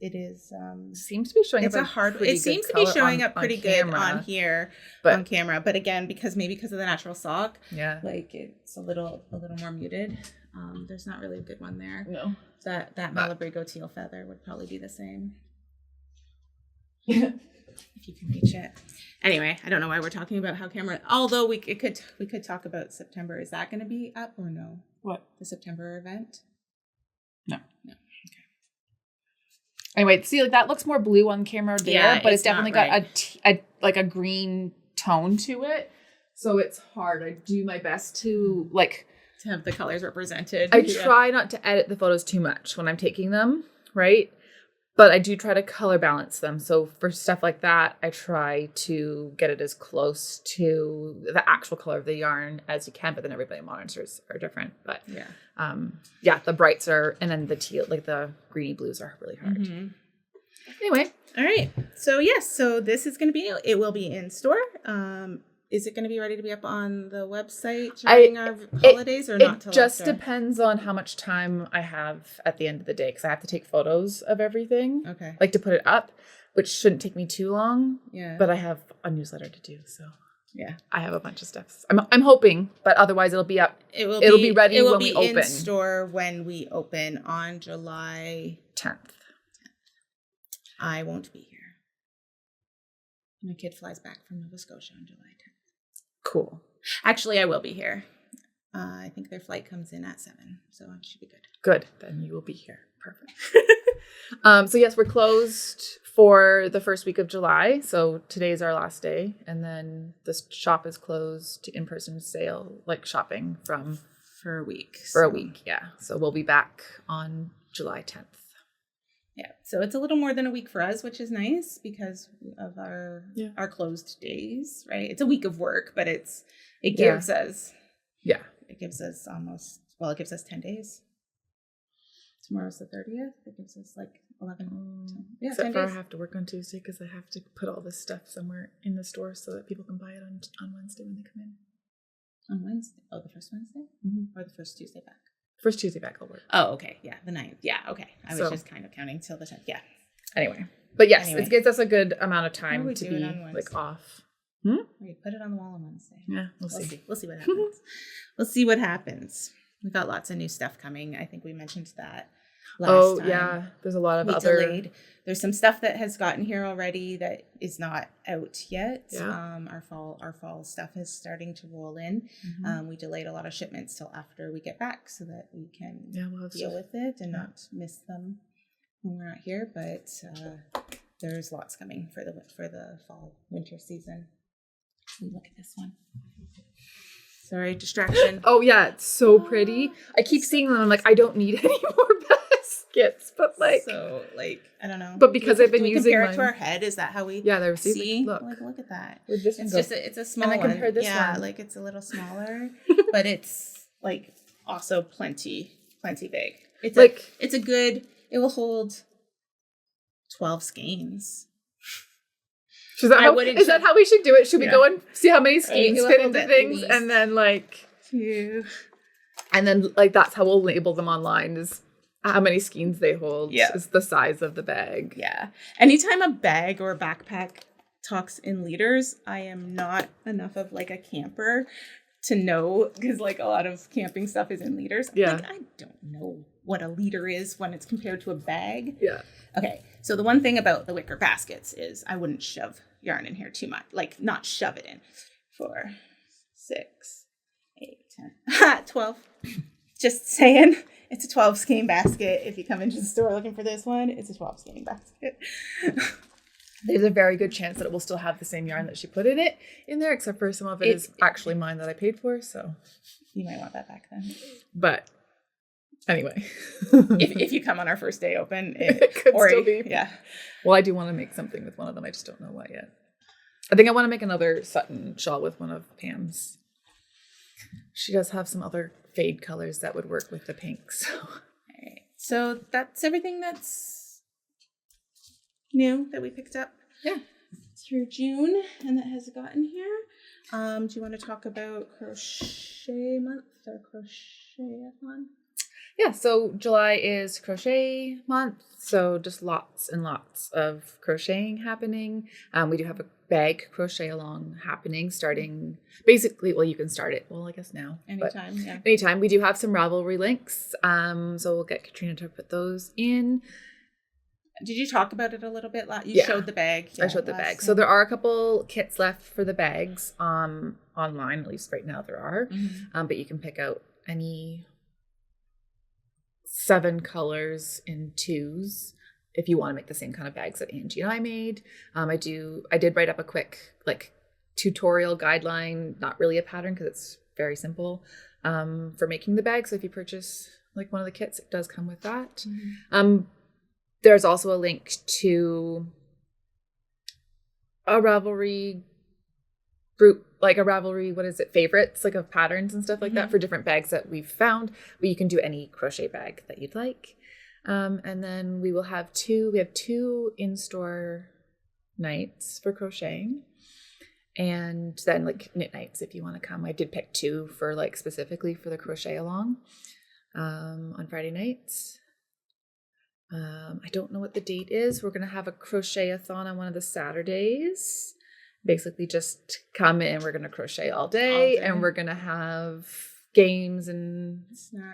[SPEAKER 2] seems to be showing
[SPEAKER 1] it's
[SPEAKER 2] up.
[SPEAKER 1] It seems to be showing up pretty good on here, on camera. But again, because of the natural sock, like it's a little more muted. There's not really a good one there.
[SPEAKER 2] No,
[SPEAKER 1] that Malabrigo teal feather would probably be the same. If you can reach it. Anyway, I don't know why we're talking about how camera. Although we could talk about September. Is that going to be up or no?
[SPEAKER 2] What?
[SPEAKER 1] The September event?
[SPEAKER 2] No. Okay. Anyway, see, like that looks more blue on camera there, but it's definitely got a green tone to it. So it's hard. I do my best to
[SPEAKER 1] have the colors represented.
[SPEAKER 2] I try not to edit the photos too much when I'm taking them, right? But I do try to color balance them. So for stuff like that, I try to get it as close to the actual color of the yarn as you can. But then everybody monitors are different. But the brights are, and then the teal, like the greeny blues are really hard. Mm-hmm. Anyway.
[SPEAKER 1] All right. So yes, so this is going to be, it will be in store. Is it going to be ready to be up on the website during our holidays or not?
[SPEAKER 2] It just depends on how much time I have at the end of the day because I have to take photos of everything.
[SPEAKER 1] Okay.
[SPEAKER 2] Like to put it up, which shouldn't take me too long.
[SPEAKER 1] Yeah.
[SPEAKER 2] But I have a newsletter to do, so
[SPEAKER 1] yeah,
[SPEAKER 2] I have a bunch of stuff. I'm hoping, but otherwise it'll be up. It'll be ready when we open. It will be in
[SPEAKER 1] store when we open on July
[SPEAKER 2] 10th.
[SPEAKER 1] I won't be here. My kid flies back from Nova Scotia on July 10th.
[SPEAKER 2] Cool.
[SPEAKER 1] Actually, I will be here. I think their flight comes in at 7, so it should be good.
[SPEAKER 2] Good. Then you will be here. Perfect. So yes, we're closed for the first week of July. So today's our last day. And then the shop is closed to in-person sale, like shopping
[SPEAKER 1] for a week.
[SPEAKER 2] For a week, yeah. So we'll be back on July 10th.
[SPEAKER 1] Yeah, so it's a little more than a week for us, which is nice because of our closed days, right? It's a week of work, but it gives us 10 days. Tomorrow's the 30th. It gives us like 11.
[SPEAKER 2] Except 10 days. I have to work on Tuesday because I have to put all this stuff somewhere in the store so that people can buy it on Wednesday when they come in.
[SPEAKER 1] On Wednesday? Oh, the first Wednesday? Mm-hmm. Or the first Tuesday back?
[SPEAKER 2] First Tuesday back will work.
[SPEAKER 1] Oh, okay. Yeah, the 9th. Yeah, okay. I was just kind of counting till the 10th. Yeah.
[SPEAKER 2] Anyway. But yes, it gives us a good amount of time to be like off.
[SPEAKER 1] We put it on the wall on Wednesday.
[SPEAKER 2] Yeah, we'll see.
[SPEAKER 1] We'll see what happens. We'll see what happens. We've got lots of new stuff coming. I think we mentioned that last time.
[SPEAKER 2] Yeah. There's a lot of other...
[SPEAKER 1] delayed. There's some stuff that has gotten here already that is not out yet.
[SPEAKER 2] Yeah.
[SPEAKER 1] Our fall stuff is starting to roll in. Mm-hmm. We delayed a lot of shipments till after we get back so that we can deal with it and not miss them when we're not here. But there's lots coming for the fall winter season. Look at this one. Sorry, distraction.
[SPEAKER 2] Oh yeah, it's pretty. I keep seeing them. I'm like, I don't need any more baskets, but I
[SPEAKER 1] don't know.
[SPEAKER 2] But because I've been using
[SPEAKER 1] compare it to our head, is that how we?
[SPEAKER 2] Yeah, they're
[SPEAKER 1] see.
[SPEAKER 2] Look
[SPEAKER 1] at that.
[SPEAKER 2] It's
[SPEAKER 1] a small one.
[SPEAKER 2] And I compared this one.
[SPEAKER 1] Like it's a little smaller, but it's like also plenty big. It's a good. It will hold 12 skeins.
[SPEAKER 2] Is that how we should do it? Should we go and see how many skeins fit into things, and then and then that's how we'll label them online? Is how many skeins they hold? Is the size of the bag?
[SPEAKER 1] Yeah. Anytime a bag or a backpack talks in liters, I am not enough of a camper to know because a lot of camping stuff is in liters.
[SPEAKER 2] Yeah.
[SPEAKER 1] I don't know what a liter is when it's compared to a bag.
[SPEAKER 2] Yeah.
[SPEAKER 1] Okay. So the one thing about the wicker baskets is I wouldn't shove yarn in here too much, not shove it in. 4, 6, 8, 10, 12. Just saying, it's a 12 skein basket. If you come into the store looking for this one, it's a 12 skein basket.
[SPEAKER 2] There's a very good chance that it will still have the same yarn that she put in there, except for some of it is actually mine that I paid for. So
[SPEAKER 1] you might want that back then.
[SPEAKER 2] But anyway,
[SPEAKER 1] if you come on our first day open,
[SPEAKER 2] it could still be.
[SPEAKER 1] Yeah.
[SPEAKER 2] Well, I do want to make something with one of them. I just don't know what yet. I think I want to make another Sutton shawl with one of Pam's. She does have some other fade colors that would work with the pinks. So.
[SPEAKER 1] All right. So that's everything that's new that we picked up.
[SPEAKER 2] Yeah.
[SPEAKER 1] Through June and that has gotten here. Do you want to talk about crochet month or crochet-a-thon?
[SPEAKER 2] Yeah, so July is crochet month, so just lots and lots of crocheting happening. We do have a Bag Crochet-a-Long happening starting basically, well, you can start it. Well, I guess now.
[SPEAKER 1] Anytime, yeah.
[SPEAKER 2] Anytime. We do have some Ravelry links, so we'll get Katrina to put those in.
[SPEAKER 1] Did you talk about it a little bit? You showed the bag.
[SPEAKER 2] Yeah, I showed the bag. So there are a couple kits left for the bags online, at least right now there are. Mm-hmm. But you can pick out any 7 colors in 2s if you want to make the same kind of bags that Angie and I made. I did write up a quick tutorial guideline, not really a pattern because it's very simple, for making the bag. So if you purchase one of the kits, it does come with that. Mm-hmm. There's also a link to a Ravelry group, a Ravelry, favorites, of patterns and stuff like that for different bags that we've found. But you can do any crochet bag that you'd like. And then we have 2 in-store nights for crocheting. And then knit nights if you want to come. I did pick 2 for specifically for the Crochet-a-Long on Friday nights. I don't know what the date is. We're going to have a crochet-a-thon on one of the Saturdays. Basically just come in, we're going to crochet all day. And we're going to have games and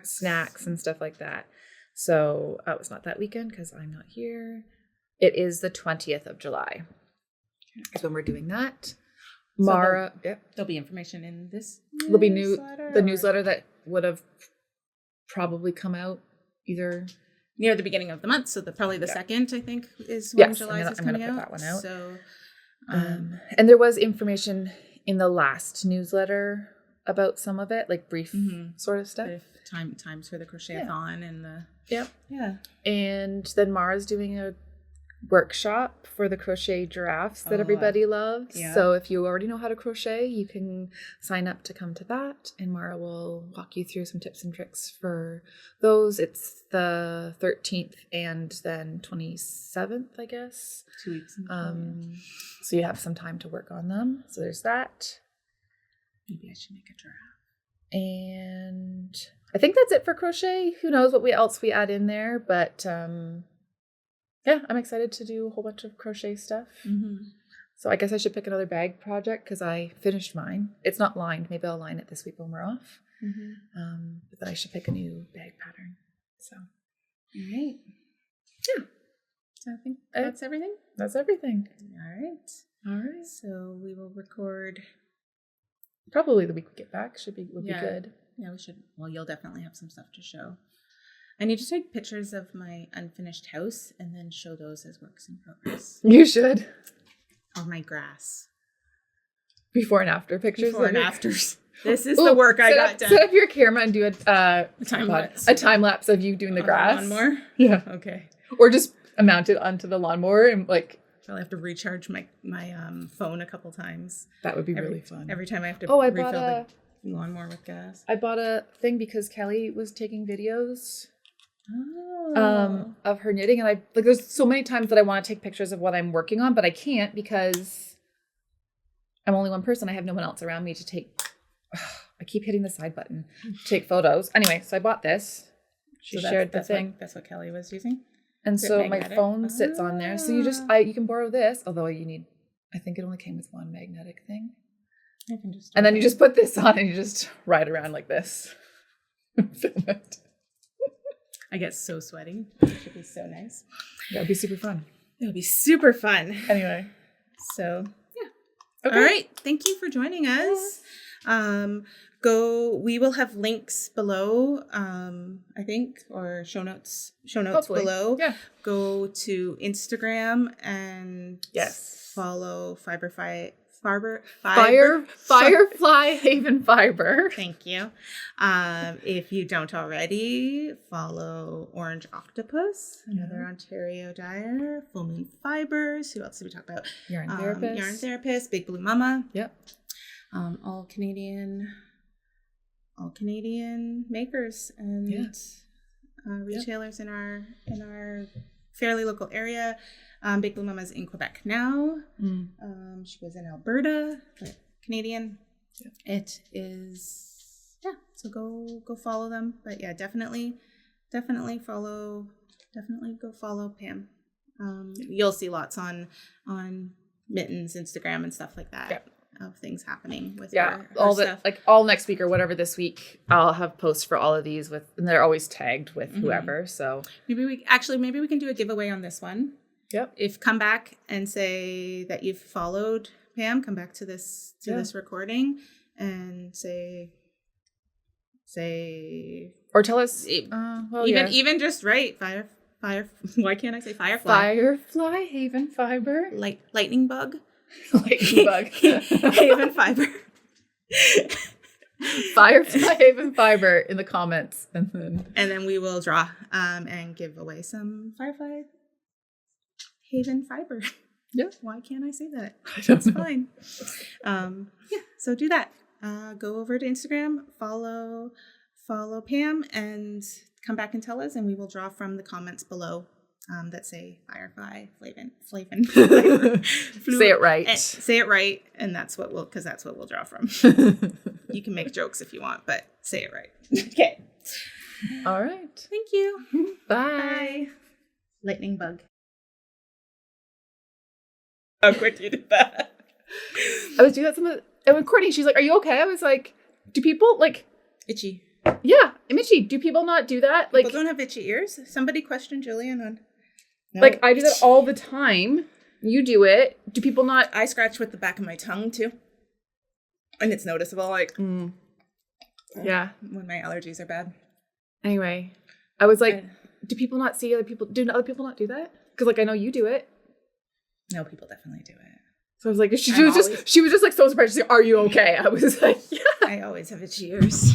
[SPEAKER 2] snacks and stuff like that. So it's not that weekend because I'm not here. It is the 20th of July. Is when we're doing that. Mara,
[SPEAKER 1] there'll be information in this
[SPEAKER 2] There'll be the newsletter that would have probably come out either
[SPEAKER 1] near the beginning of the month, so probably the 2nd, I think, is when July is coming out. I'm going to put that one out. So,
[SPEAKER 2] and there was information in the last newsletter about some of it, brief sort of stuff.
[SPEAKER 1] Times for the crochet-a-thon and the
[SPEAKER 2] yeah. And then Mara's doing a workshop for the crochet giraffes that everybody loves. Yeah. So if you already know how to crochet, you can sign up to come to that, and Mara will walk you through some tips and tricks for those. It's the 13th and then 27th, I guess.
[SPEAKER 1] 2 weeks.
[SPEAKER 2] So you have some time to work on them. So there's that.
[SPEAKER 1] Maybe I should make a giraffe.
[SPEAKER 2] And I think that's it for crochet. Who knows what else we add in there, but yeah, I'm excited to do a whole bunch of crochet stuff. Mm-hmm. So I guess I should pick another bag project because I finished mine. It's not lined. Maybe I'll line it this week when we're off. Mm-hmm. But then I should pick a new bag pattern. So,
[SPEAKER 1] all right.
[SPEAKER 2] Yeah.
[SPEAKER 1] So I think that's everything.
[SPEAKER 2] That's everything.
[SPEAKER 1] All right. So we will record
[SPEAKER 2] probably the week we get back. Would be good.
[SPEAKER 1] Yeah, we should. Well, you'll definitely have some stuff to show. I need to take pictures of my unfinished house and then show those as works in progress.
[SPEAKER 2] You should.
[SPEAKER 1] Or my grass.
[SPEAKER 2] Before and after pictures.
[SPEAKER 1] Before and afters. This is the work I got done.
[SPEAKER 2] Set up your camera and do
[SPEAKER 1] a time lapse.
[SPEAKER 2] A time lapse of you doing the grass.
[SPEAKER 1] The lawnmower?
[SPEAKER 2] Yeah.
[SPEAKER 1] Okay.
[SPEAKER 2] Or just mount it onto the lawnmower and
[SPEAKER 1] I'll have to recharge my phone a couple times.
[SPEAKER 2] That would be really fun.
[SPEAKER 1] Every time I have to refill
[SPEAKER 2] the
[SPEAKER 1] lawnmower with gas.
[SPEAKER 2] I bought a thing because Kelly was taking videos of her knitting, and there's so many times that I want to take pictures of what I'm working on, but I can't because I'm only one person. I have no one else around me to take. I keep hitting the side button to take photos. Anyway, so I bought this. She shared the thing.
[SPEAKER 1] That's what Kelly was using.
[SPEAKER 2] And so my phone sits on there. So you can borrow this, although I think it only came with one magnetic thing. And then you just put this on and you just ride around like this. Film it.
[SPEAKER 1] I get so sweaty. It should be so nice.
[SPEAKER 2] That would be super fun.
[SPEAKER 1] It would be super fun.
[SPEAKER 2] Anyway.
[SPEAKER 1] So, yeah. Okay. All right. Thank you for joining us. We will have links below, I think, or show notes Hopefully. Below.
[SPEAKER 2] Yeah.
[SPEAKER 1] Go to Instagram and follow Firefly
[SPEAKER 2] Haven Fiber.
[SPEAKER 1] Thank you. If you don't already, follow Orange Octopus, another Ontario dyer, Full Moon Fibers. Who else did we talk about?
[SPEAKER 2] Yarn
[SPEAKER 1] Therapist, Big Blue Mama.
[SPEAKER 2] Yep.
[SPEAKER 1] All Canadian makers and retailers in our fairly local area. Big Blue Mama's in Quebec now. She was in Alberta, but Canadian. Yeah. It is, so go follow them. But yeah, definitely follow Pam. You'll see lots on Mitten's Instagram and stuff like that.
[SPEAKER 2] Yep.
[SPEAKER 1] Of things happening with her
[SPEAKER 2] stuff. Like all next week or whatever this week, I'll have posts for all of these and they're always tagged with whoever. So maybe we can do a giveaway on this one.
[SPEAKER 1] Yep. If come back and say that you've followed Pam, come back to this recording and say
[SPEAKER 2] or tell us
[SPEAKER 1] even just write fire. Why can't I say firefly?
[SPEAKER 2] Firefly Haven Fiber.
[SPEAKER 1] Lightning bug.
[SPEAKER 2] Lightning bug.
[SPEAKER 1] Haven Fiber.
[SPEAKER 2] Firefly Haven Fiber in the comments, and
[SPEAKER 1] then we will draw and give away some Firefly Haven Fiber.
[SPEAKER 2] Yeah.
[SPEAKER 1] Why can't I say that?
[SPEAKER 2] That's
[SPEAKER 1] fine. So do that. Go over to Instagram, follow Pam, and come back and tell us, and we will draw from the comments below that say Firefly Flavin.
[SPEAKER 2] Say it right.
[SPEAKER 1] Say it right, and that's what we'll draw from. You can make jokes if you want, but say it right. Okay.
[SPEAKER 2] All right.
[SPEAKER 1] Thank you.
[SPEAKER 2] Bye.
[SPEAKER 1] Lightning bug. How quick you did that.
[SPEAKER 2] I was doing that and when Courtney, she's like, "Are you okay?" I was like, "Do people like
[SPEAKER 1] itchy?"
[SPEAKER 2] Yeah, I'm itchy. Do people not do that? Like,
[SPEAKER 1] people don't have itchy ears. Somebody questioned Jillian on.
[SPEAKER 2] No. Like I do that all the time. You do it. Do people not?
[SPEAKER 1] I scratch with the back of my tongue too, and it's noticeable. Like,
[SPEAKER 2] yeah,
[SPEAKER 1] when my allergies are bad.
[SPEAKER 2] Anyway, I was like, do people not see other people? Do other people not do that? Because like I know you do it.
[SPEAKER 1] No, people definitely do it.
[SPEAKER 2] So I was like, she was just like so surprised. She's like, "Are you okay?" I was like, "Yeah."
[SPEAKER 1] I always have itchy ears.